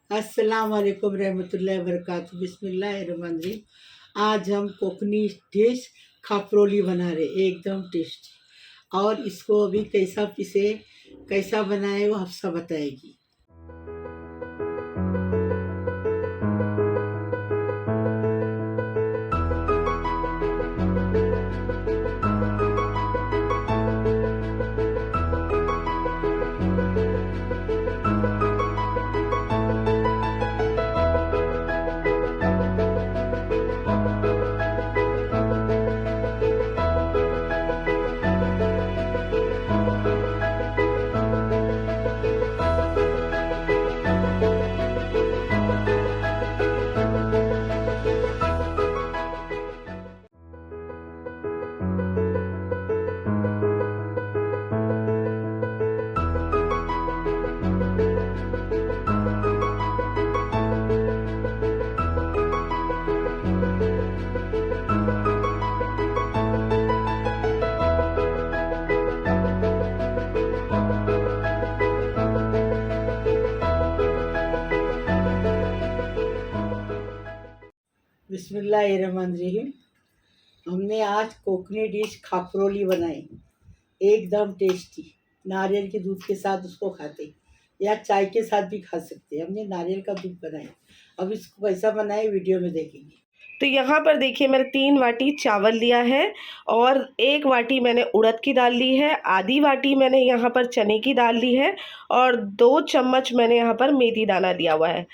अस्सलाम वालेकुम रहमतुल्लाहि व बरकातहू। बिस्मिल्लाहिर्रहमानिर्रहीम। आज हम कोकनी डिश खापरोली बना रहे, एकदम टेस्टी। और इसको अभी कैसा पीसे, कैसा बनाए, वो हफ्सा बताएगी। बिस्मिल्लाहिर्रहमानिर्रहीम। हमने आज कोकनी डिश खापरोली बनाई, एकदम टेस्टी। नारियल के दूध के साथ उसको खाते या चाय के साथ भी खा सकते हैं। हमने नारियल का दूध बनाया। अब इसको कैसा बनाए वीडियो में देखेंगे। तो यहाँ पर देखिए मैंने 3 वाटी चावल लिया है और 1 वाटी मैंने उड़द की दाल ली है, आधी वाटी मैंने यहाँ पर चने की दाल ली है और 2 चम्मच मैंने यहाँ पर मेथी दाना लिया हुआ है।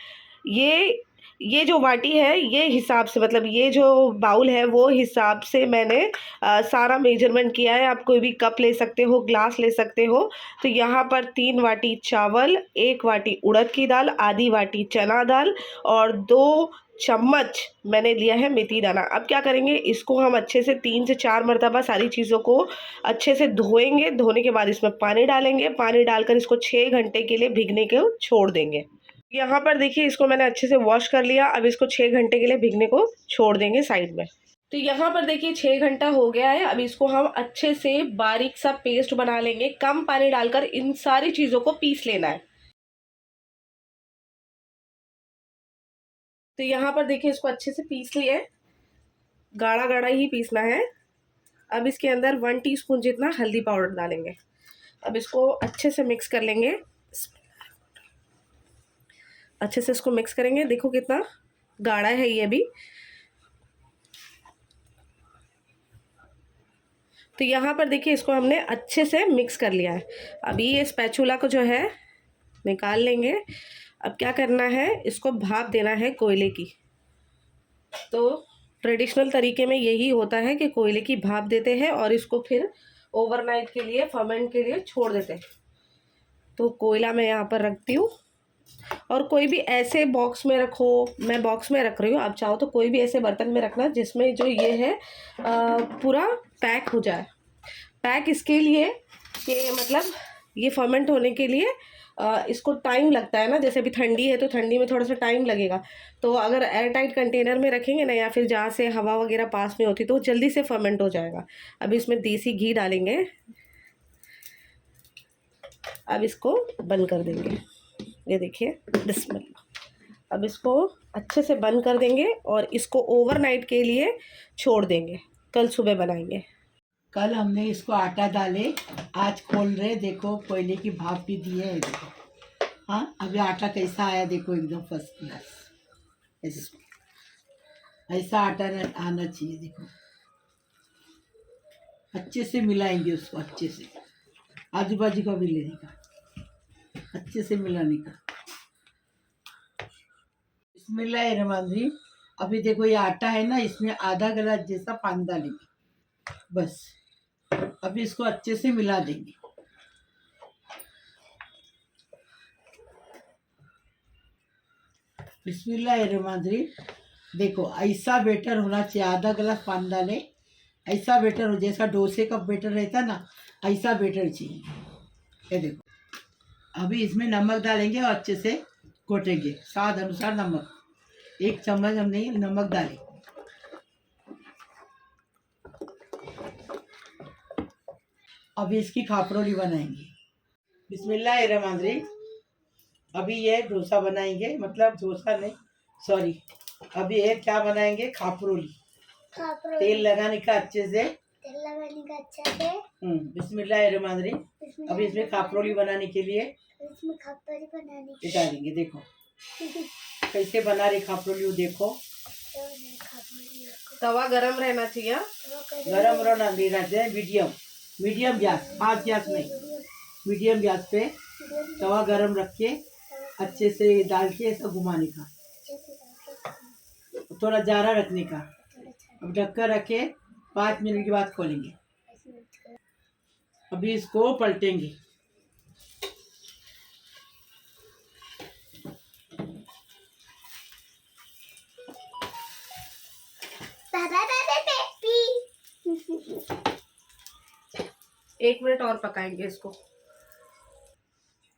ये जो वाटी है ये हिसाब से, मतलब ये जो बाउल है वो हिसाब से मैंने सारा मेजरमेंट किया है। आप कोई भी कप ले सकते हो, ग्लास ले सकते हो। तो यहाँ पर 3 वाटी चावल, 1 वाटी उड़द की दाल, आधी वाटी चना दाल और 2 चम्मच मैंने लिया है मेथी दाना। अब क्या करेंगे, इसको हम अच्छे से 3 से 4 मरतबा सारी चीज़ों को अच्छे से धोएंगे। धोने के बाद इसमें पानी डालेंगे, पानी डालकर इसको 6 घंटे के लिए भिगने को छोड़ देंगे। यहाँ पर देखिए इसको मैंने अच्छे से वॉश कर लिया। अब इसको 6 घंटे के लिए भिगने को छोड़ देंगे साइड में। तो यहाँ पर देखिए 6 घंटा हो गया है। अब इसको हम अच्छे से बारीक सा पेस्ट बना लेंगे। कम पानी डालकर इन सारी चीज़ों को पीस लेना है। तो यहाँ पर देखिए इसको अच्छे से पीस लिए, गाढ़ा गाढ़ा ही पीसना है। अब इसके अंदर 1 टीस्पून जितना हल्दी पाउडर डालेंगे। अब इसको अच्छे से मिक्स कर लेंगे। अच्छे से इसको मिक्स करेंगे। देखो कितना गाढ़ा है ये भी। तो यहाँ पर देखिए इसको हमने अच्छे से मिक्स कर लिया है। अभी ये स्पैचुला को जो है निकाल लेंगे। अब क्या करना है, इसको भाप देना है कोयले की। तो ट्रेडिशनल तरीके में यही होता है कि कोयले की भाप देते हैं और इसको फिर ओवरनाइट के लिए, फर्मेंट के लिए छोड़ देते हैं। तो कोयला मैं यहाँ पर रखती हूँ और कोई भी ऐसे बॉक्स में रखो, मैं बॉक्स में रख रही हूँ। आप चाहो तो कोई भी ऐसे बर्तन में रखना जिसमें जो ये है पूरा पैक हो जाए। पैक इसके लिए कि मतलब ये फर्मेंट होने के लिए इसको टाइम लगता है ना। जैसे अभी ठंडी है तो ठंडी में थोड़ा सा टाइम लगेगा। तो अगर एयर टाइट कंटेनर में रखेंगे ना, या फिर जहाँ से हवा वगैरह पास में होती, तो जल्दी से फर्मेंट हो जाएगा। अब इसमें देसी घी डालेंगे। अब इसको बंद कर देंगे। ये देखिए, बिस्मिल्लाह। अब इसको अच्छे से बंद कर देंगे और इसको ओवरनाइट के लिए छोड़ देंगे। कल सुबह बनाएंगे। कल हमने इसको आटा डाले, आज खोल रहे। देखो कोयले की भाप भी दी है। देखो, हाँ अभी आटा कैसा आया, देखो एकदम फर्स्ट क्लास। ऐसा आटा आना चाहिए। देखो अच्छे से मिलाएंगे उसको, अच्छे से आजू बाजू का भी लेने का, अच्छे से मिलाने का। बिस्मिल्लाहिर्रहमानिर्रहीम। अभी देखो ये आटा है ना, इसमें आधा गिलास जैसा पानी डालेंगे बस। अभी इसको अच्छे से मिला देंगे। बिस्मिल्लाहिर्रहमानिर्रहीम। देखो ऐसा बेटर होना चाहिए, आधा गिलास पानी डालें, ऐसा बेटर हो जैसा डोसे का बेटर रहता ना, ऐसा बेटर चाहिए। ये देखो अभी इसमें नमक डालेंगे और अच्छे से घोटेंगे। स्वाद अनुसार नमक, 1 चम्मच हमने नमक डाली। अभी इसकी खापरोली बनाएंगे। बिस्मिल्लाहिर्रहमानिर्रहीम। अभी ये डोसा बनाएंगे, मतलब डोसा नहीं, सॉरी, अभी ये क्या बनाएंगे, खापरोली। तेल लगाने का अच्छे से, बिस्मिल्लाहिर्रहमानिर्रहीम। अभी इसमें खापरोली बनाने के लिए डालेंगे। देखो कैसे बना रहे खापरोली, देखो। तवा गरम रहना चाहिए। गरम रहना चाहिए, मीडियम गैस, फास्ट गैस नहीं, मीडियम गैस पे तवा गरम रख के अच्छे से डाल के ऐसा घुमाने का, थोड़ा जारा रखने का। अब ढक्कन रखे 5 मिनट के बाद खोलेंगे। अभी इसको पलटेंगे। एक मिनट और पकाएंगे इसको।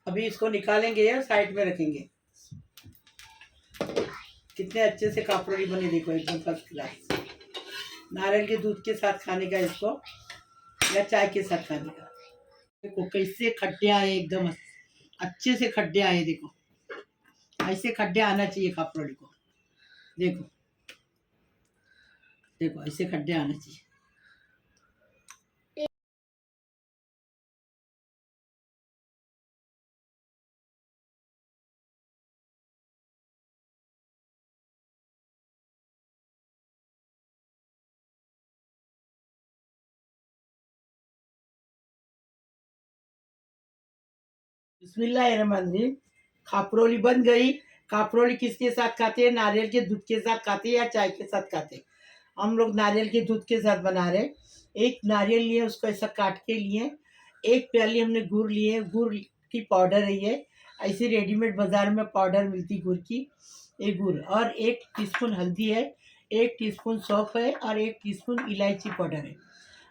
अभी इसको निकालेंगे और साइड में रखेंगे। कितने अच्छे से खापरोली बने, देखो एकदम फर्स्ट क्लास। नारियल के दूध के साथ खाने का इसको, या चाय के साथ खाने का। देखो कैसे खड्डे आए, एकदम अच्छे से खड्डे आए। देखो ऐसे खड्डे आना चाहिए खापरोली को। देखो देखो ऐसे खड्डे आना चाहिए। बिस्मिल्लाहिर्रहमानिर्रहीम। खापरोली बन गई। खापरोली किसके साथ खाते हैं, नारियल के दूध के साथ खाते हैं या चाय के साथ खाते हैं। हम लोग नारियल के दूध के साथ बना रहे। एक नारियल लिए, उसको ऐसा काट के लिए, एक प्याली हमने गुड़ लिए, गुड़ की पाउडर है ये, ऐसी रेडीमेड बाजार में पाउडर मिलती गुड़ की, एक गुड़, और 1 टीस्पून हल्दी है, 1 टीस्पून सौंफ है, और 1 टीस्पून इलायची पाउडर है।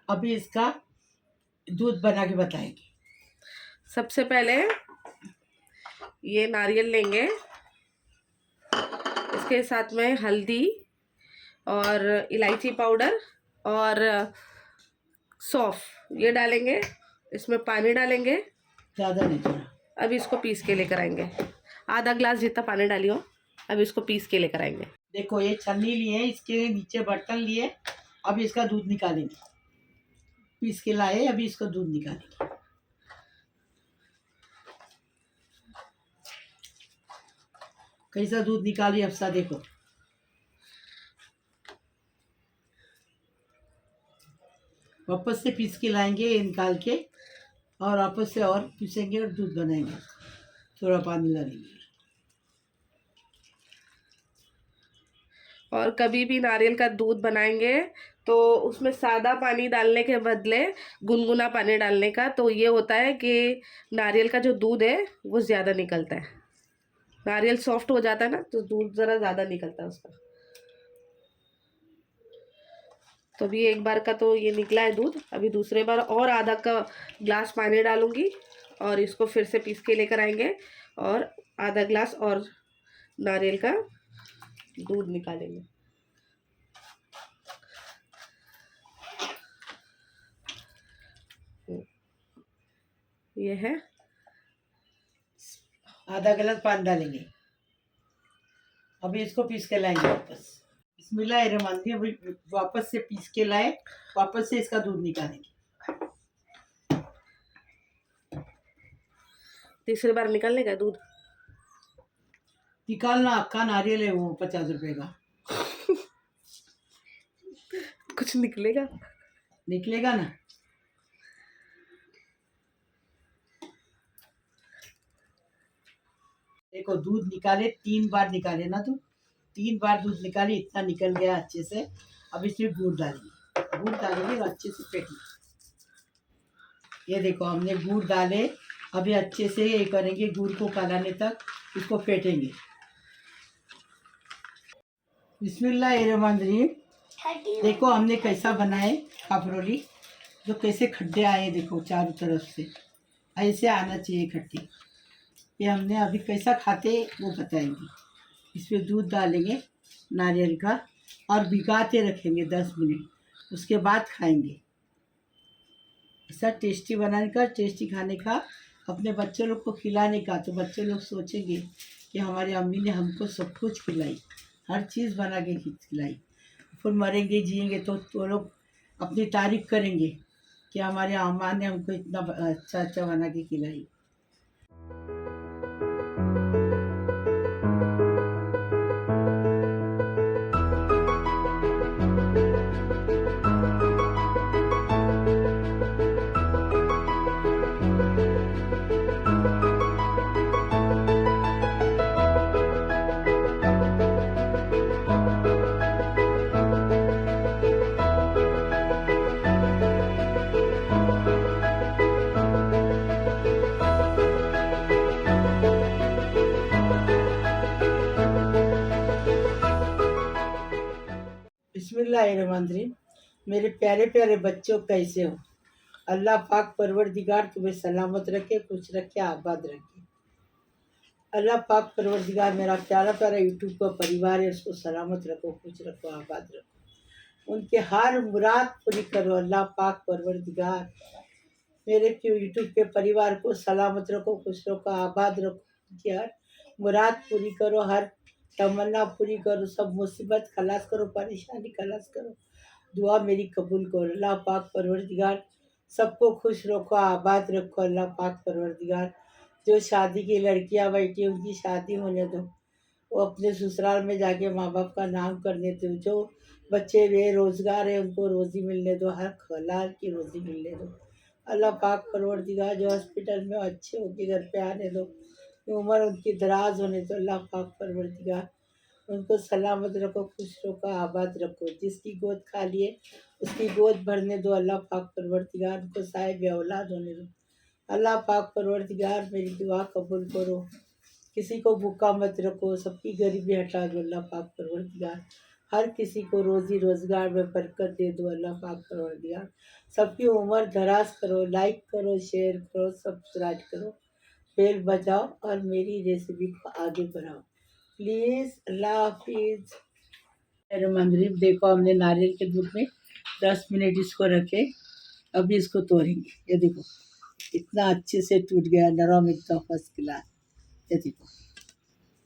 अभी इसका दूध बना के बताएंगे। सबसे पहले ये नारियल लेंगे, इसके साथ में हल्दी और इलायची पाउडर और सौंफ ये डालेंगे। इसमें पानी डालेंगे, ज़्यादा नहीं थोड़ा। अब इसको पीस के लेकर आएंगे। आधा ग्लास जितना पानी डालियो। अब इसको पीस के लेकर आएंगे। देखो ये छन्नी लिए, इसके नीचे बर्तन लिए। अब इसका दूध निकालेंगे। पीस के लाए, अभी इसका दूध निकालेंगे। कैसा दूध निकाली अफसा, देखो वापस से पीस के लाएंगे ये निकाल के, और वापस से और पीसेंगे और दूध बनाएंगे। थोड़ा पानी डालेंगे। और कभी भी नारियल का दूध बनाएंगे तो उसमें सादा पानी डालने के बदले गुनगुना पानी डालने का, तो ये होता है कि नारियल का जो दूध है वो ज़्यादा निकलता है। नारियल सॉफ्ट हो जाता है ना, तो दूध ज़रा ज़्यादा निकलता है उसका। तो अभी एक बार का तो ये निकला है दूध। अभी दूसरे बार और आधा का ग्लास पानी डालूंगी और इसको फिर से पीस के लेकर आएंगे, और आधा ग्लास और नारियल का दूध निकालेंगे। ये है, आधा गिलास पानी डालेंगे। अभी इसको पीस के लाएंगे वापस। बिस्मिल्लाहिर्रहमानिर्रहीम। अभी वापस से पीस के लाए, वापस से इसका दूध निकालेंगे। तीसरी बार निकालने का दूध निकालना, अक्का नारियल है वो 50 रुपए का। कुछ निकलेगा। निकलेगा ना। देखो दूध निकाले, 3 बार निकाले ना, तो 3 बार दूध निकाले, इतना निकल गया अच्छे से। अब इसमें गुड़ डालेंगे, गुड़ डालेंगे और अच्छे से फेंटेंगे। ये देखो हमने गुड़ डाले, अभी अच्छे से ये करेंगे, गुड़ को खौलाने तक इसको फेंटेंगे। बिस्मिल्लाहिर्रहमानिर्रहीम। देखो हमने कैसा बनाए खापरोली, जो कैसे खड्डे आए, देखो चारों तरफ से ऐसे आना चाहिए खट्टी। ये हमने अभी कैसा खाते वो बताएंगे। इसमें दूध डालेंगे नारियल का और भिगाते रखेंगे 10 मिनट, उसके बाद खाएंगे। ऐसा टेस्टी बनाने का, टेस्टी खाने का अपने बच्चे लोग को खिलाने का, तो बच्चे लोग सोचेंगे कि हमारी अम्मी ने हमको सब कुछ खिलाई, हर चीज़ बना के खिलाई। फिर मरेंगे जिएंगे तो वो लोग अपनी तारीफ करेंगे कि हमारे अम्मा ने हमको इतना अच्छा अच्छा बना के खिलाई। बिस्मिल्लाहिर्रहमानिर्रहीम। मेरे प्यारे प्यारे बच्चों, कैसे हो? अल्लाह पाक परवरदिगार तुम्हें सलामत रखे, खुश रखे, आबाद रखे। अल्लाह पाक परवरदिगार मेरा प्यारा प्यारा यूट्यूब का परिवार है, उसको सलामत रखो, खुश रखो, आबाद रखो, उनके हर मुराद पूरी करो। अल्लाह पाक परवरदिगार मेरे यूट्यूब के परिवार को सलामत रखो, खुश रखो, आबाद रखो, उनकी हर मुराद पूरी करो, हर तमन्ना पूरी करो, सब मुसीबत खलास करो, परेशानी खलास करो। दुआ मेरी कबूल करो। अल्लाह पाक परवरदिगार सबको खुश रखो, आबाद रखो। अल्लाह पाक परवरदिगार जो शादी की लड़कियां बैठी उनकी शादी होने दो, वो अपने ससुराल में जाके माँ बाप का नाम करने दो। जो बच्चे बेरोजगार है उनको रोज़ी मिलने दो, हर हलाल की रोज़ी मिलने दो। अल्लाह पाक परवरदिगार जो हॉस्पिटल में अच्छे होके घर पे आने दो, उम्र उनकी दराज होने दो। अल्लाह पाक परवरदिगार उनको सलामत रखो, खुश रखो, आबाद रखो। जिसकी गोद खाली है उसकी गोद भरने दो। अल्लाह पाक परवरदिगार उनको साहिब औलाद होने दो। अल्लाह पाक परवरदिगार मेरी दुआ कबूल करो, किसी को भूखा मत रखो, सबकी गरीबी हटा दो। अल्लाह पाक परवरदिगार हर किसी को रोज़ी रोज़गार में बरकत दे दो। अल्लाह पाक परवरदिगार सबकी उम्र दराज करो। लाइक करो, शेयर करो, सब्सक्राइब करो, बेल बजाओ और मेरी रेसिपी को आगे बढ़ाओ प्लीज़। अल्लाह हाफिज़। मेरे मंदिर देखो, हमने नारियल के दूध में 10 मिनट इसको रखे, अभी इसको तोड़ेंगे। ये देखो इतना अच्छे से टूट गया, नरम एकदम फर्स्ट क्लास। ये देखो,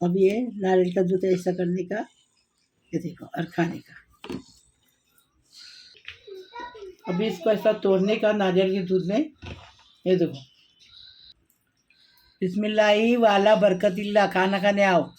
अब ये नारियल का दूध ऐसा करने का, ये देखो, और खाने का। अभी इसको ऐसा तोड़ने का नारियल के दूध में, ये देखो। बिस्मिल्लाह वाला बरकतिल्ला, खाना खाने आओ।